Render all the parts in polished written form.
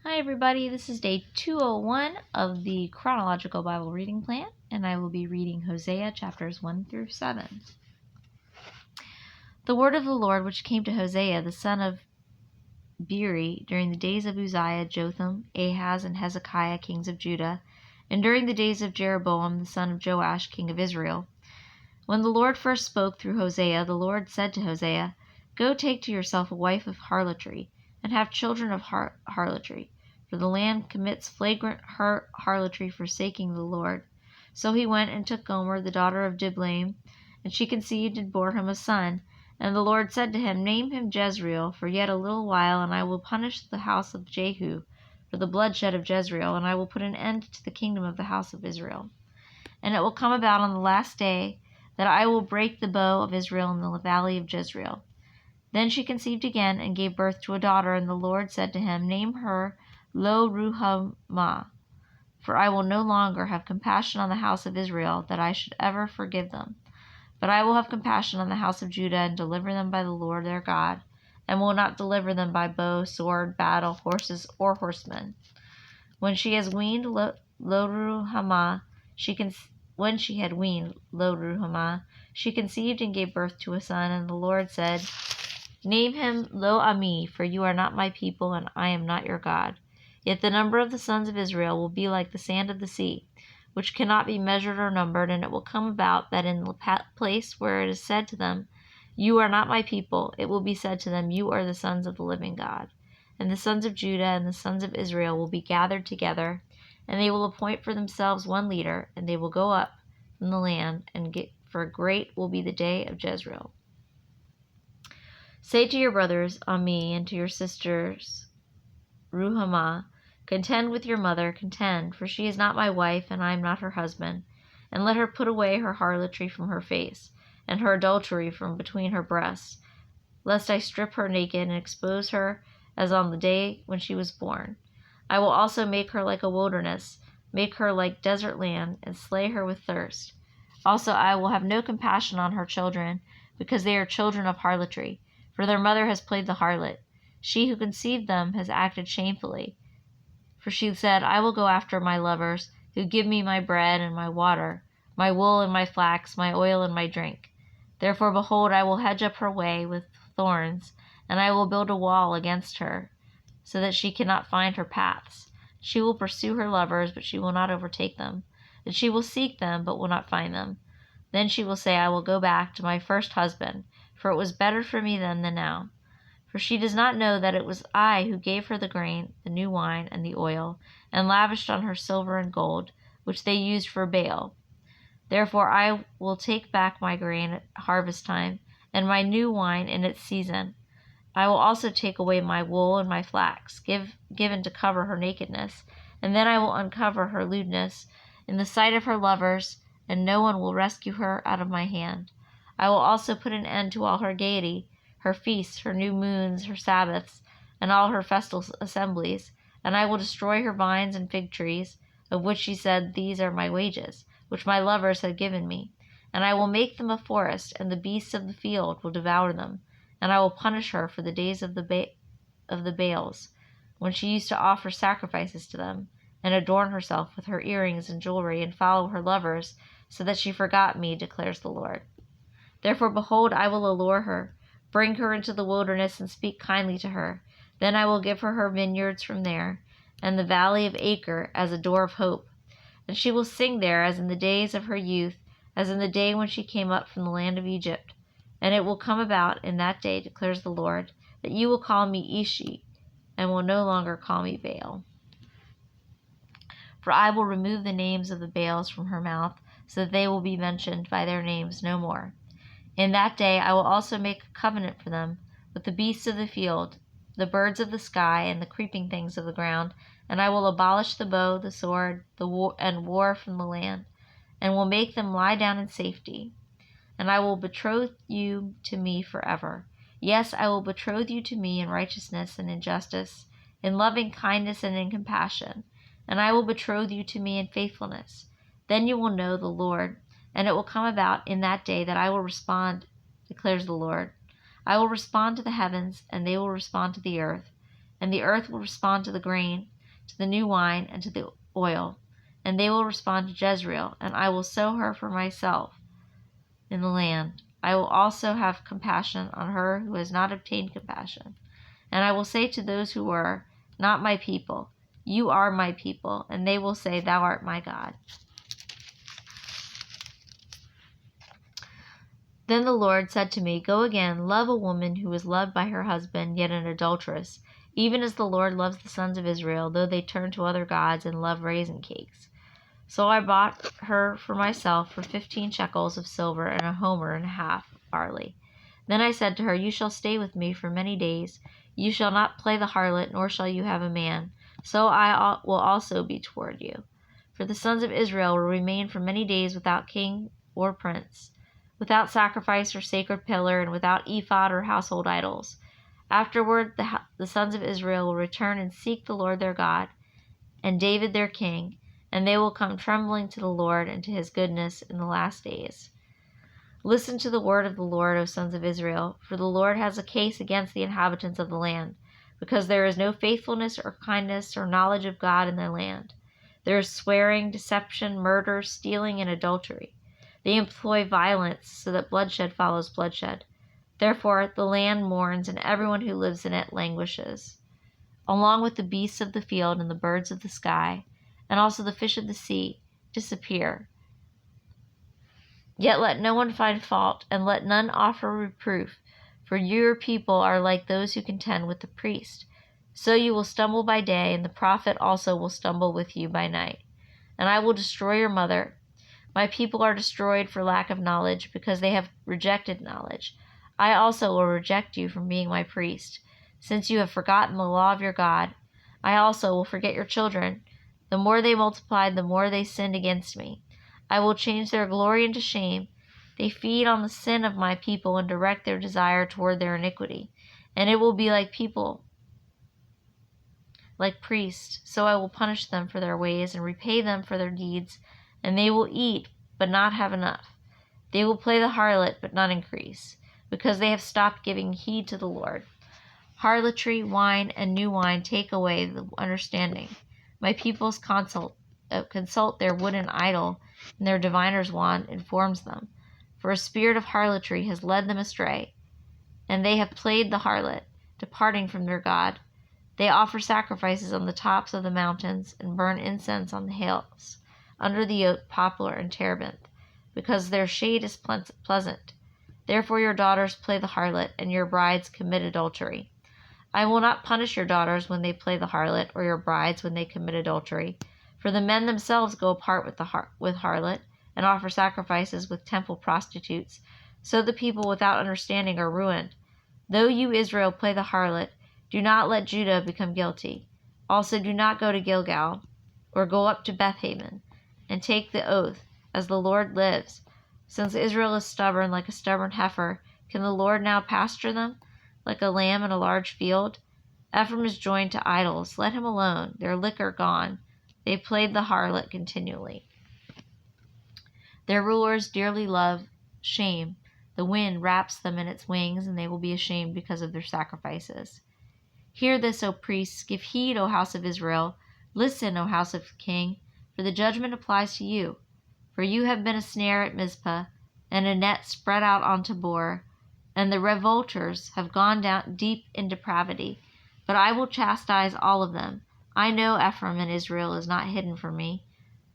Hi everybody, this is day 201 of the Chronological Bible Reading Plan, and I will be reading Hosea chapters 1 through 7. The word of the Lord which came to Hosea the son of Beeri during the days of Uzziah, Jotham, Ahaz, and Hezekiah, kings of Judah, and during the days of Jeroboam the son of Joash, king of Israel. When the Lord first spoke through Hosea, the Lord said to Hosea, "Go take to yourself a wife of harlotry, and have children of harlotry. For the land commits flagrant harlotry, forsaking the Lord." So he went and took Gomer, the daughter of Diblaim, and she conceived and bore him a son. And the Lord said to him, "Name him Jezreel, for yet a little while, and I will punish the house of Jehu for the bloodshed of Jezreel, and I will put an end to the kingdom of the house of Israel. And it will come about on the last day that I will break the bow of Israel in the valley of Jezreel." Then she conceived again and gave birth to a daughter, and the Lord said to him, "Name her Lo-ruhamah, for I will no longer have compassion on the house of Israel, that I should ever forgive them. But I will have compassion on the house of Judah, and deliver them by the Lord their God, and will not deliver them by bow, sword, battle, horses, or horsemen." When she had weaned Lo-ruhamah, when she had weaned Lo-ruhamah, she conceived and gave birth to a son, and the Lord said, "Name him Lo-ami, for you are not my people, and I am not your God. Yet the number of the sons of Israel will be like the sand of the sea, which cannot be measured or numbered. And it will come about that in the place where it is said to them, 'You are not my people,' it will be said to them, 'You are the sons of the living God.' And the sons of Judah and the sons of Israel will be gathered together, and they will appoint for themselves one leader, and they will go up from the land, for great will be the day of Jezreel. Say to your brothers, Ami, and to your sisters, Ruhamah, contend with your mother, contend, for she is not my wife, and I am not her husband. And let her put away her harlotry from her face, and her adultery from between her breasts, lest I strip her naked and expose her as on the day when she was born. I will also make her like a wilderness, make her like desert land, and slay her with thirst. Also I will have no compassion on her children, because they are children of harlotry, for their mother has played the harlot. She who conceived them has acted shamefully. For she said, "I will go after my lovers, who give me my bread and my water, my wool and my flax, my oil and my drink. Therefore, behold, I will hedge up her way with thorns, and I will build a wall against her, so that she cannot find her paths. She will pursue her lovers, but she will not overtake them. And she will seek them, but will not find them. Then she will say, I will go back to my first husband, for it was better for me then than now." For she does not know that it was I who gave her the grain, the new wine, and the oil, and lavished on her silver and gold, which they used for Baal. Therefore I will take back my grain at harvest time, and my new wine in its season. I will also take away my wool and my flax, given to cover her nakedness, and then I will uncover her lewdness in the sight of her lovers, and no one will rescue her out of my hand. I will also put an end to all her gaiety, her feasts, her new moons, her Sabbaths, and all her festal assemblies, and I will destroy her vines and fig trees, of which she said, "These are my wages, which my lovers have given me." And I will make them a forest, and the beasts of the field will devour them. And I will punish her for the days of the Baals, when she used to offer sacrifices to them, and adorn herself with her earrings and jewelry, and follow her lovers, so that she forgot me, declares the Lord. Therefore, behold, I will allure her, bring her into the wilderness, and speak kindly to her. Then I will give her vineyards from there, and the valley of Acre as a door of hope. And she will sing there as in the days of her youth, as in the day when she came up from the land of Egypt. And it will come about in that day, declares the Lord, that you will call me Ishi, and will no longer call me Baal. For I will remove the names of the Baals from her mouth, so that they will be mentioned by their names no more. In that day I will also make a covenant for them with the beasts of the field, the birds of the sky, and the creeping things of the ground, and I will abolish the bow, the sword, and war from the land, and will make them lie down in safety. And I will betroth you to me forever. Yes, I will betroth you to me in righteousness and in justice, in loving kindness and in compassion, and I will betroth you to me in faithfulness. Then you will know the Lord. And it will come about in that day that I will respond, declares the Lord. I will respond to the heavens, and they will respond to the earth, and the earth will respond to the grain, to the new wine, and to the oil, and they will respond to Jezreel, and I will sow her for myself in the land. I will also have compassion on her who has not obtained compassion. And I will say to those who were not my people, you are my people, and they will say, thou art my God. Then the Lord said to me, go again, love a woman who is loved by her husband, yet an adulteress, even as the Lord loves the sons of Israel, though they turn to other gods and love raisin cakes. So I bought her for myself for 15 shekels of silver and a homer and a half of barley. Then I said to her, you shall stay with me for many days. You shall not play the harlot, nor shall you have a man. So I will also be toward you. For the sons of Israel will remain for many days without king or prince, without sacrifice or sacred pillar, and without ephod or household idols. Afterward the sons of Israel will return and seek the Lord their God, and David their king, and they will come trembling to the Lord and to his goodness in the last days. Listen to the word of the Lord, O sons of Israel, for the Lord has a case against the inhabitants of the land, because there is no faithfulness or kindness or knowledge of God in their land. There is swearing, deception, murder, stealing, and adultery. They employ violence, so that bloodshed follows bloodshed. Therefore the land mourns, and everyone who lives in it languishes, along with the beasts of the field and the birds of the sky, and also the fish of the sea, disappear. Yet let no one find fault, and let none offer reproof, for your people are like those who contend with the priest. So you will stumble by day, and the prophet also will stumble with you by night. And I will destroy your mother. My people are destroyed for lack of knowledge, because they have rejected knowledge. I also will reject you from being my priest, since you have forgotten the law of your God. I also will forget your children. The more they multiplied, the more they sinned against me. I will change their glory into shame. They feed on the sin of my people and direct their desire toward their iniquity. And it will be like people, like priests. So I will punish them for their ways and repay them for their deeds. And they will eat, but not have enough. They will play the harlot, but not increase, because they have stopped giving heed to the Lord. Harlotry, wine, and new wine take away the understanding. My peoples consult their wooden idol, and their diviner's wand informs them. For a spirit of harlotry has led them astray, and they have played the harlot, departing from their God. They offer sacrifices on the tops of the mountains, and burn incense on the hills, under the oak, poplar, and terebinth, because their shade is pleasant. Therefore your daughters play the harlot, and your brides commit adultery. I will not punish your daughters when they play the harlot, or your brides when they commit adultery. For the men themselves go apart with harlot, and offer sacrifices with temple prostitutes. So the people without understanding are ruined. Though you, Israel, play the harlot, do not let Judah become guilty. Also do not go to Gilgal, or go up to Bethaven, and take the oath, as the Lord lives. Since Israel is stubborn like a stubborn heifer, can the Lord now pasture them? Like a lamb in a large field? Ephraim is joined to idols. Let him alone. Their liquor gone. They played the harlot continually. Their rulers dearly love shame. The wind wraps them in its wings, and they will be ashamed because of their sacrifices. Hear this, O priests. Give heed, O house of Israel. Listen, O house of the king, for the judgment applies to you. For you have been a snare at Mizpah, and a net spread out on Tabor, and the revolters have gone down deep in depravity. But I will chastise all of them. I know Ephraim, and Israel is not hidden from me.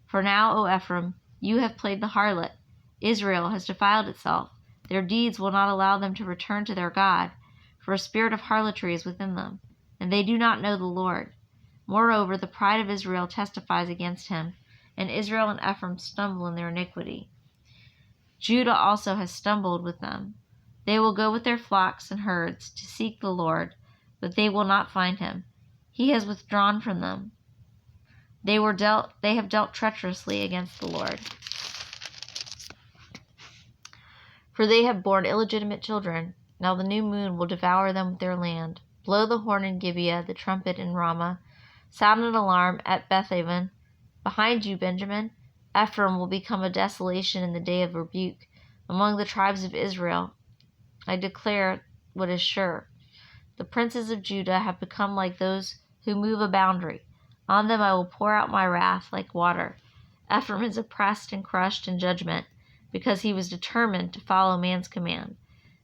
For now, O Ephraim, you have played the harlot. Israel has defiled itself. Their deeds will not allow them to return to their God, for a spirit of harlotry is within them, and they do not know the Lord. Moreover, the pride of Israel testifies against him, and Israel and Ephraim stumble in their iniquity. Judah also has stumbled with them. They will go with their flocks and herds to seek the Lord, but they will not find him. He has withdrawn from them. They have dealt treacherously against the Lord. For they have borne illegitimate children. Now the new moon will devour them with their land. Blow the horn in Gibeah, the trumpet in Ramah. Sound an alarm at Bethaven. Behind you, Benjamin. Ephraim will become a desolation in the day of rebuke among the tribes of Israel. I declare what is sure. The princes of Judah have become like those who move a boundary. On them I will pour out my wrath like water. Ephraim is oppressed and crushed in judgment, because he was determined to follow man's command.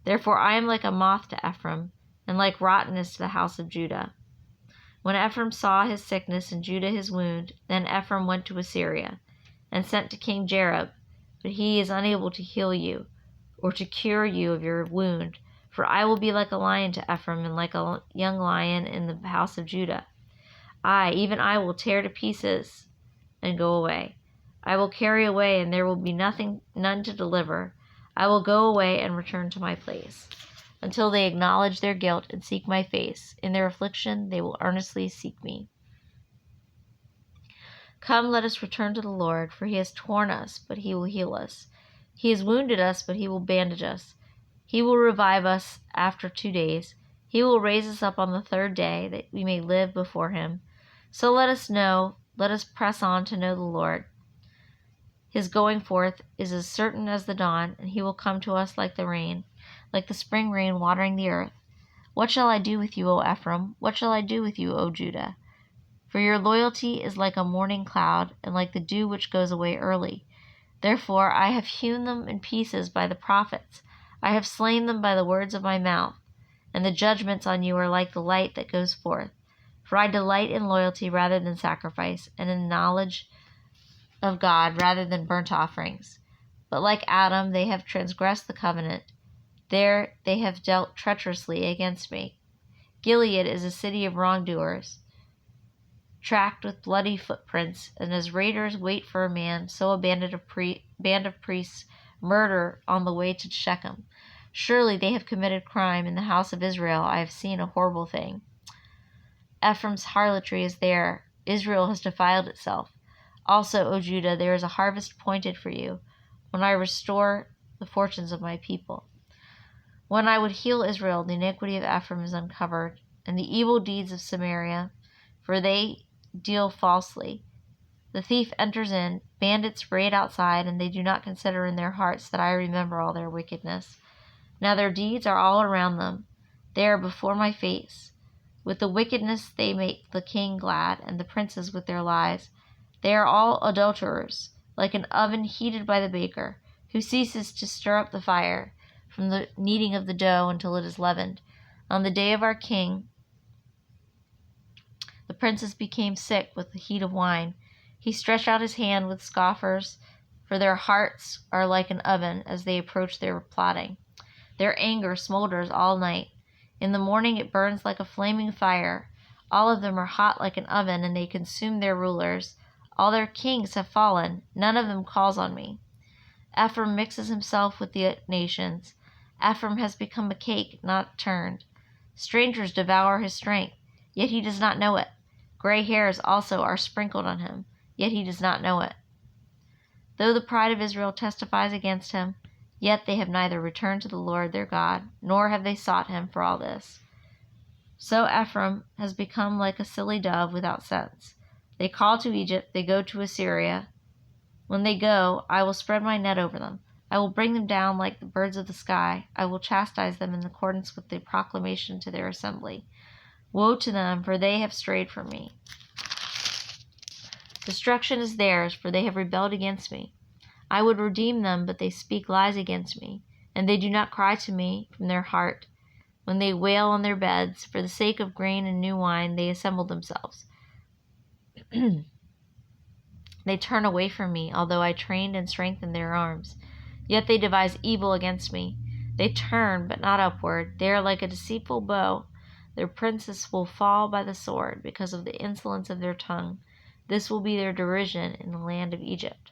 Therefore I am like a moth to Ephraim, and like rottenness to the house of Judah. When Ephraim saw his sickness and Judah his wound, then Ephraim went to Assyria, and sent to King Jareb, but he is unable to heal you, or to cure you of your wound. For I will be like a lion to Ephraim, and like a young lion in the house of Judah. Even I will tear to pieces and go away. I will carry away, and there will be none to deliver. I will go away and return to my place, until they acknowledge their guilt and seek my face. In their affliction they will earnestly seek me. Come, let us return to the Lord, for he has torn us, but he will heal us. He has wounded us, but he will bandage us. He will revive us after 2 days. He will raise us up on the 3rd day, that we may live before him. So let us press on to know the Lord. His going forth is as certain as the dawn, and he will come to us like the rain, like the spring rain watering the earth. What shall I do with you, O Ephraim? What shall I do with you, O Judah? For your loyalty is like a morning cloud, and like the dew which goes away early. Therefore I have hewn them in pieces by the prophets. I have slain them by the words of my mouth, and the judgments on you are like the light that goes forth. For I delight in loyalty rather than sacrifice, and in knowledge of God rather than burnt offerings. But like Adam, they have transgressed the covenant. There they have dealt treacherously against me. Gilead is a city of wrongdoers, tracked with bloody footprints, and as raiders wait for a man, so a band of priests murder on the way to Shechem. Surely they have committed crime in the house of Israel. I have seen a horrible thing. Ephraim's harlotry is there. Israel has defiled itself. Also, O Judah, there is a harvest appointed for you, when I restore the fortunes of my people. When I would heal Israel, the iniquity of Ephraim is uncovered, and the evil deeds of Samaria, for they deal falsely. The thief enters in, bandits raid outside, and they do not consider in their hearts that I remember all their wickedness. Now their deeds are all around them. They are before my face. With the wickedness they make the king glad, and the princes with their lies. They are all adulterers, like an oven heated by the baker, who ceases to stir up the fire, from the kneading of the dough until it is leavened. On the day of our king, the princes became sick with the heat of wine. He stretched out his hand with scoffers, for their hearts are like an oven as they approach their plotting. Their anger smolders all night. In the morning it burns like a flaming fire. All of them are hot like an oven, and they consume their rulers. All their kings have fallen. None of them calls on me. Ephraim mixes himself with the nations. Ephraim has become a cake not turned. Strangers devour his strength, yet he does not know it. Gray hairs also are sprinkled on him, yet he does not know it. Though the pride of Israel testifies against him, yet they have neither returned to the Lord their God, nor have they sought him for all this. So Ephraim has become like a silly dove without sense. They call to Egypt, they go to Assyria. When they go, I will spread my net over them. I will bring them down like the birds of the sky. I will chastise them in accordance with the proclamation to their assembly. Woe to them, for they have strayed from me. Destruction is theirs, for they have rebelled against me. I would redeem them, but they speak lies against me, and they do not cry to me from their heart. When they wail on their beds, for the sake of grain and new wine, they assemble themselves. They turn away from me, although I trained and strengthened their arms. Yet they devise evil against me. They turn, but not upward. They are like a deceitful bow. Their princes will fall by the sword because of the insolence of their tongue. This will be their derision in the land of Egypt.